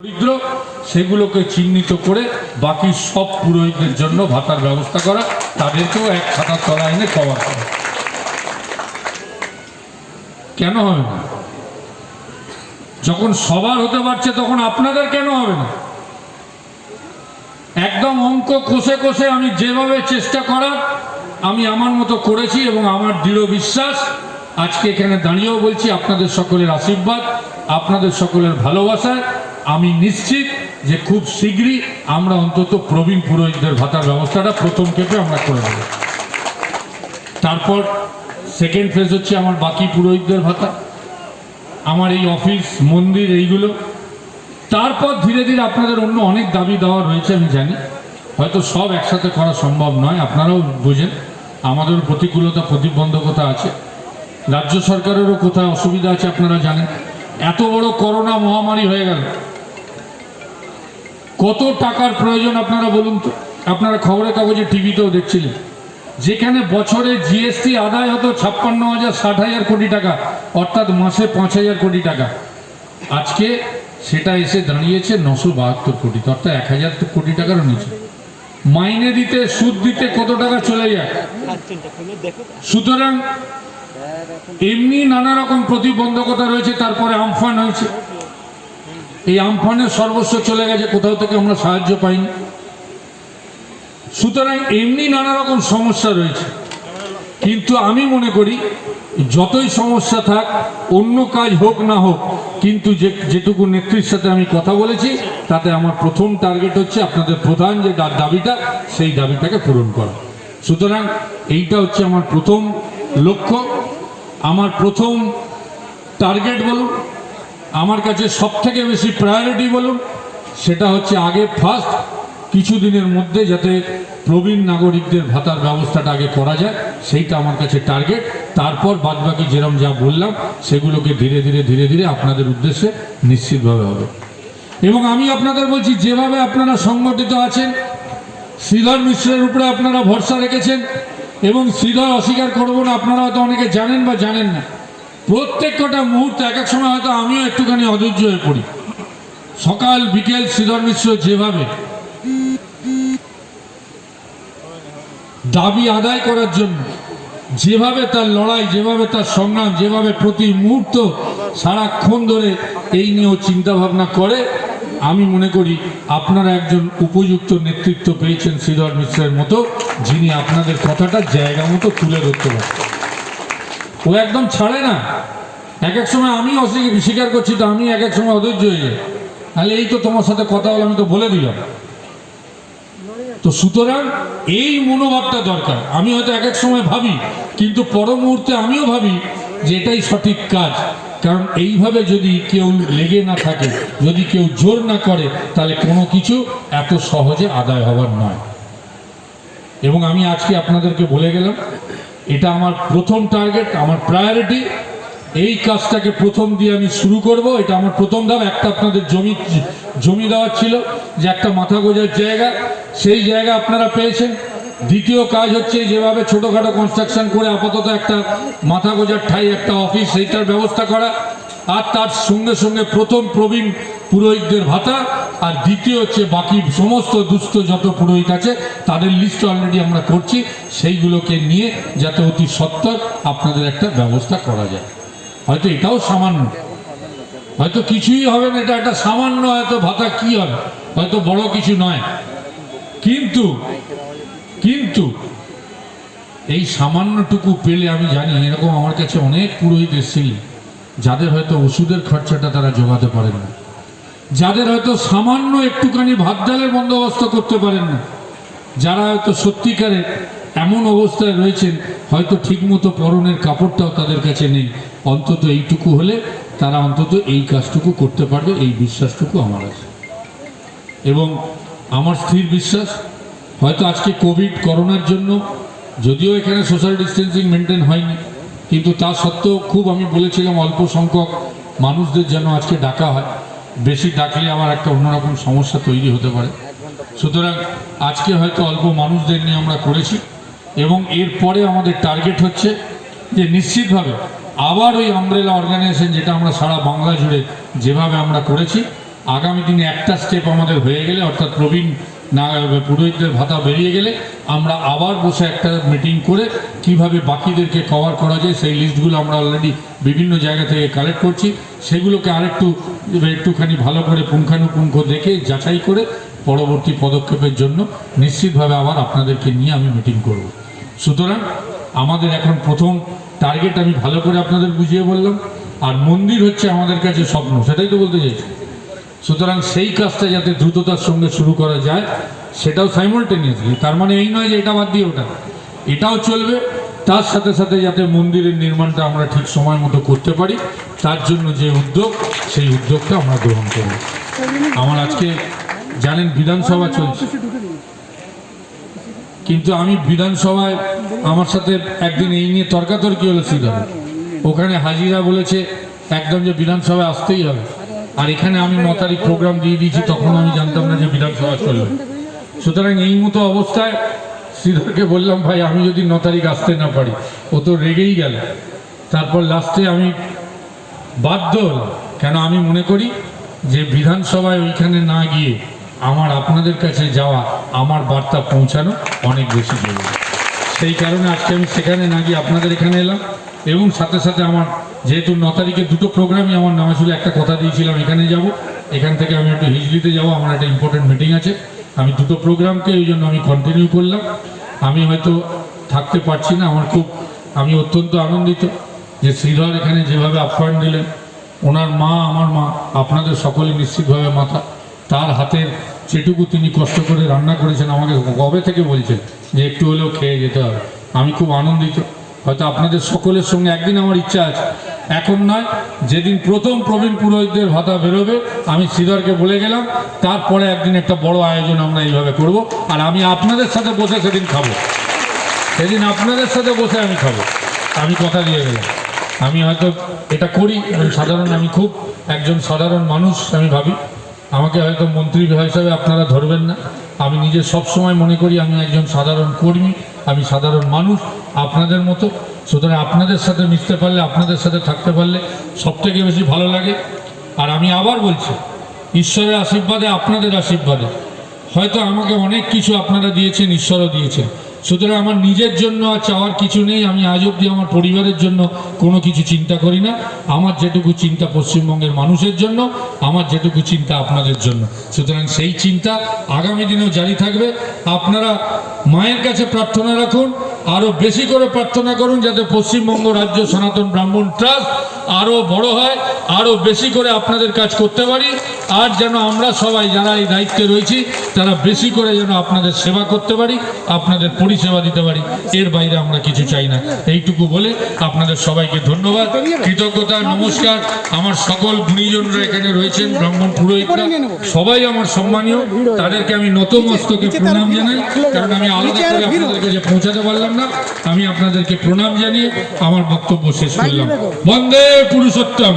দরিদ্র সেগুলোকে চিহ্নিত করে বাকি সব পুরোহিতদের জন্য ভাতার ব্যবস্থা করা, তাদেরকেও এক ছাতার তলা এনে কভার করা। কেন হবে না? যখন সবার হতে পারছে তখন আপনাদের কেন হবে না? একদম অঙ্ক কষে কষে আমি যেভাবে চেষ্টা করার আমি আমার মতো করেছি, এবং আমার দৃঢ় বিশ্বাস আজকে এখানে দাঁড়িয়েও বলছি, আপনাদের সকলের আশীর্বাদ, আপনাদের সকলের ভালোবাসায় আমি নিশ্চিত যে খুব শীঘ্রই আমরা অন্তত প্রবীণ পুরোহিতদের ভাতার ব্যবস্থাটা প্রথম ক্ষেপে আমরা করে দেব। তারপর সেকেন্ড ফেজ হচ্ছে আমার বাকি পুরোহিতদের ভাতা, আমার এই অফিস মন্দির এইগুলো। তারপর ধীরে ধীরে আপনাদের অন্য অনেক দাবি দেওয়া রয়েছে, আমি জানি হয়তো সব একসাথে করা সম্ভব নয়, আপনারাও বুঝেন আমাদের প্রতিকূলতা প্রতিবন্ধকতা আছে, রাজ্য সরকারেরও কোথায় অসুবিধা আছে আপনারা জানেন। এত বড় করোনা মহামারী হয়ে গেল, কত টাকার প্রয়োজন আপনারা বলুন তো। আপনারা খবরের কাগজে টিভিতেও দেখছিলেন, যেখানে বছরে জিএসটি আদায় হতো 56,000 60,000 কোটি টাকা, অর্থাৎ মাসে 5,000 কোটি টাকা, আজকে সেটা এসে দাঁড়িয়েছে 972 কোটি, অর্থাৎ 1,000 কোটি টাকারও নিচে। মাইনে দিতে সুদ দিতে কত টাকা চলে যায়। সুতরাং এমনি নানা রকম প্রতিবন্ধকতা রয়েছে, তারপরে আমফান হয়েছে, এই আমফানের সর্বস্ব চলে গেছে, কোথাও থেকে আমরা সাহায্য পাইনি। সুতরাং এমনি নানা রকম সমস্যা রয়েছে, কিন্তু আমি মনে করি যতই সমস্যা থাক, অন্য কাজ হোক না হোক, কিন্তু যেটুকু নেত্রীর সাথে আমি কথা বলেছি তাতে আমার প্রথম টার্গেট হচ্ছে আপনাদের প্রধান যে দাবিটা, সেই দাবিটাকে পূরণ করা। সুতরাং এইটা হচ্ছে আমার প্রথম লক্ষ্য, আমার প্রথম টার্গেট বলুন, আমার কাছে সব থেকে বেশি প্রায়োরিটি বলুন, সেটা হচ্ছে আগে ফার্স্ট কিছুদিনের মধ্যে যাতে প্রবীণ নাগরিকদের ভাতার ব্যবস্থাটা আগে করা যায়, সেইটা আমার কাছে টার্গেট। তারপর বাদবাকি যেরকম যা বললাম সেগুলোকে ধীরে ধীরে ধীরে ধীরে আপনাদের উদ্দেশ্যে নিশ্চিতভাবে হবে। এবং আমি আপনাদের বলছি, যেভাবে আপনারা সংগঠিত আছেন, শ্রীধর মিশ্রের উপরে আপনারা ভরসা রেখেছেন, এবং শ্রীধর অস্বীকার করবো না, আপনারা হয়তো অনেকে জানেন বা জানেন না, প্রত্যেকটা মুহূর্তে এক এক সময় হয়তো আমিও একটুখানি অধৈর্য হয়ে পড়ি। সকাল বিকেল শ্রীধর মিশ্র যেভাবে দাবি আদায় করার জন্য যেভাবে তার লড়াই, যেভাবে তার সংগ্রাম, যেভাবে প্রতি মুহূর্ত সারাক্ষণ ধরে এই নিয়েও চিন্তা ভাবনা করে, আমি মনে করি আপনারা একজন উপযুক্ত নেতৃত্ব পেয়েছেন শ্রীধর মিশ্রের মতো, যিনি আপনাদের কথাটা জায়গা মতো তুলে ধরতে পারেন। ও একদম ছাড়ে না। এক এক সময় আমি স্বীকার করছি তো, আমি এক এক সময় অধৈর্য হয়ে যাই, তাহলে এই তো তোমার সাথে কথা বলে আমি তো বলে দিলাম। তো সুতরাং এই মনোভাবটা দরকার। আমি হয়তো এক এক সময় ভাবি, কিন্তু পর মুহূর্তে আমিও ভাবি যে এটাই সঠিক কাজ, কারণ এইভাবে যদি কেউ লেগে না থাকে, যদি কেউ জোর না করে, তাহলে কোনো কিছু এত সহজে আদায় হবার নয়। এবং আমি আজকে আপনাদেরকে বলে গেলাম, এটা আমার প্রথম টার্গেট, আমার প্রায়োরিটি। এই কাজটাকে প্রথম দিয়ে আমি শুরু করব, এটা আমার প্রথম ধাপ। একটা আপনাদের জমি দেওয়ার ছিল, যে একটা মাথা গোঁজার জায়গা, সেই জায়গা আপনারা পেয়েছেন। দ্বিতীয় কাজ হচ্ছে যেভাবে ছোটোখাটো কনস্ট্রাকশন করে আপাতত একটা মাথা গোঁজার ঠাই, একটা অফিস, সেইটার ব্যবস্থা করা। আর তার সঙ্গে সঙ্গে প্রথম প্রবীণ পুরোহিতদের ভাতা, আর দ্বিতীয় হচ্ছে বাকি সমস্ত দুস্থ যত পুরোহিত আছে তাদের লিস্ট অলরেডি আমরা করছি, সেইগুলোকে নিয়ে যাতে অতি সত্বর আপনাদের একটা ব্যবস্থা করা যায়। হয়তো এটাও সামান্য, হয়তো কিছুই হবে না, এটা একটা সামান্য হয়তো ভাতা, কি হবে, হয়তো বড় কিছু নয়, কিন্তু কিন্তু এই সামান্যটুকু পেলে আমি জানি এরকম আমার কাছে অনেক পুরোহিত এসেছিলেন, যাদের হয়তো ওষুধের খরচাটা তারা জোগাতে পারেন না, যাদের হয়তো সামান্য একটুখানি ভাত ডালের বন্দোবস্ত করতে পারেন না, যারা হয়তো সত্যিকারের এমন অবস্থায় রয়েছেন হয়তো ঠিকমতো পরনের কাপড়টাও তাদের কাছে নেই। অন্তত এইটুকু হলে তারা অন্তত এই কাজটুকু করতে পারবে, এই বিশ্বাসটুকু আমার আছে। এবং আমার স্থির বিশ্বাস, হয়তো আজকে করোনার জন্য যদিও এখানে সোশ্যাল ডিস্টেন্সিং মেনটেন হয়নি, কিন্তু তা সত্ত্বেও খুব আমি বলেছিলাম অল্প সংখ্যক মানুষদের যেন আজকে ডাকা হয়, বেশি ডাকলে আমার একটা অন্যরকম সমস্যা তৈরি হতে পারে। সুতরাং আজকে হয়তো অল্প মানুষদের নিয়ে আমরা করেছি, এবং এরপরে আমাদের টার্গেট হচ্ছে যে নিশ্চিতভাবে আবার ওই আমব্রেলা অর্গানাইজেশন, যেটা আমরা সারা বাংলা জুড়ে যেভাবে আমরা করেছি, আগামী দিনে একটা স্টেপ আমাদের হয়ে গেলে, অর্থাৎ প্রবীণ না পুরোহিতদের ভাতা বেরিয়ে গেলে আমরা আবার বসে একটা মিটিং করে কিভাবে বাকিদেরকে কভার করা যায় সেই লিস্টগুলো আমরা অলরেডি বিভিন্ন জায়গা থেকে কালেক্ট করছি। সেগুলোকে একটুখানি ভালো করে পুঙ্খানুপুঙ্খ দেখে যাচাই করে পরবর্তী পদক্ষেপের জন্য নিশ্চিতভাবে আবার আপনাদেরকে নিয়ে আমি মিটিং করব। সুতরাং আমাদের এখন প্রথম টার্গেট আমি ভালো করে আপনাদের বুঝিয়ে বললাম, আর মন্দির হচ্ছে আমাদের কাছে স্বপ্ন, সেটাই তো বলতে চাইছি। সুতরাং সেই কাজটা যাতে দ্রুততার সঙ্গে শুরু করা যায় সেটাও সাইমultaneously, তার মানে এই নয় যে এটা বাদ দিয়ে ওটা, এটাও চলবে, তার সাথে সাথে যাতে মন্দিরের নির্মাণটা আমরা ঠিক সময় মতো করতে পারি তার জন্য যে উদ্যোগ, সেই উদ্যোগটা আমরা গ্রহণ করব। আমার আজকে জানেন বিধানসভা চলছে, কিন্তু আমি বিধানসভায় আমার সাথে একদিন এই নিয়ে তর্কাতর্কি হলো শ্রীধর, ওখানে হাজিরা বলেছে একদম যে বিধানসভায় আসতেই হবে, আর এখানে আমি 9 তারিখ প্রোগ্রাম দিয়ে দিয়েছি, তখন আমি জানতাম না যে বিধানসভা চলবে। সুতরাং এই মতো অবস্থায় শ্রীধরকে বললাম, ভাই আমি যদি 9 তারিখ আসতে না পারি, ও তো রেগেই গেল। তারপর লাস্টে আমি বাধ্য হলাম, কেন আমি মনে করি যে বিধানসভায় ওইখানে না গিয়ে আমার আপনাদের কাছে যাওয়া, আমার বার্তা পৌঁছানো অনেক বেশি জরুরি। সেই কারণে আজকে আমি সেখানে না গিয়ে আপনাদের এখানে এলাম, এবং সাথে সাথে আমার যেহেতু 9 তারিখে 2টো প্রোগ্রামই আমার নামে ছিল, একটা কথা দিয়েছিলাম এখানে যাব, এখান থেকে আমি একটু হিজলিতে যাব, আমার একটা ইম্পর্টেন্ট মিটিং আছে। আমি 2টো প্রোগ্রামকে ওই জন্য আমি কন্টিনিউ করলাম। আমি হয়তো থাকতে পারছি না, আমি অত্যন্ত আনন্দিত যে শ্রীধর এখানে যেভাবে আপ্যায়ন দিলেন, ওনার মা আমার মা, আপনাদের সকলে নিশ্চিতভাবে মাথা, তার হাতের যেটুকু তিনি কষ্ট করে রান্না করেছেন, আমাকে কবে থেকে বলছেন যে একটু হলেও খেয়ে যেতে হবে। আমি খুব আনন্দিত। হয়তো আপনাদের সকলের সঙ্গে একদিন আমার ইচ্ছা আছে, এখন নয়, যেদিন প্রথম প্রবীণ পুরোহিতদের ভাতা বেরোবে আমি শ্রীধরকে বলে গেলাম, তারপরে একদিন একটা বড় আয়োজন আমরা এইভাবে করব, আর আমি আপনাদের সাথে বসে সেদিন খাবো, সেদিন আপনাদের সাথে বসে আমি খাবো, আমি কথা দিয়ে গেলাম। আমি হয়তো এটা করি, আমি খুব একজন সাধারণ মানুষ, আমি ভাবি আমাকে হয়তো মন্ত্রী হিসাবে আপনারা ধরবেন না, আমি নিজে সবসময় মনে করি আমি একজন সাধারণ কর্মী, আমি সাধারণ মানুষ আপনাদের মতো। সুতরাং আপনাদের সাথে মিশতে পারলে, আপনাদের সাথে থাকতে পারলে সবথেকে বেশি ভালো লাগে। আর আমি আবার বলছি, ঈশ্বরের আশীর্বাদে, আপনাদের আশীর্বাদে হয়তো আমাকে অনেক কিছু আপনারা দিয়েছেন, ঈশ্বরও দিয়েছেন। সুতরাং আমার নিজের জন্য আর চাওয়ার কিছু নেই। আমি আজ অবধি আমার পরিবারের জন্য কোনো কিছু চিন্তা করি না। আমার যেটুকু চিন্তা পশ্চিমবঙ্গের মানুষের জন্য, আমার যেটুকু চিন্তা আপনাদের জন্য। সুতরাং সেই চিন্তা আগামী দিনেও জারি থাকবে। আপনারা মায়ের কাছে প্রার্থনা রাখুন, আরও বেশি করে প্রার্থনা করুন যাতে পশ্চিমবঙ্গ রাজ্য সনাতন ব্রাহ্মণ ট্রাস্ট আরও বড় হয়, আরও বেশি করে আপনাদের কাজ করতে পারি, আর যেন আমরা সবাই যারা এই দায়িত্বে রয়েছি তারা বেশি করে যেন আপনাদের সেবা করতে পারি, আপনাদের পরিষেবা দিতে পারি। এর বাইরে আমরা কিছু চাই না। এইটুকু বলে আপনাদের সবাইকে ধন্যবাদ, কৃতজ্ঞতা, নমস্কার। আমার সকল গুণীজনরা এখানে রয়েছেন, ব্রাহ্মণ পুরোহিতরা সবাই আমার সম্মানীয়, তাদেরকে আমি নতমস্তকে প্রণাম জানাই। কারণ আমি আলাদা করে আপনাদের কাছে পৌঁছাতে পারলাম না, আমি আপনাদেরকে প্রণাম জানিয়ে আমার বক্তব্য শেষ করলাম। বন্দে পুরুষোত্তম।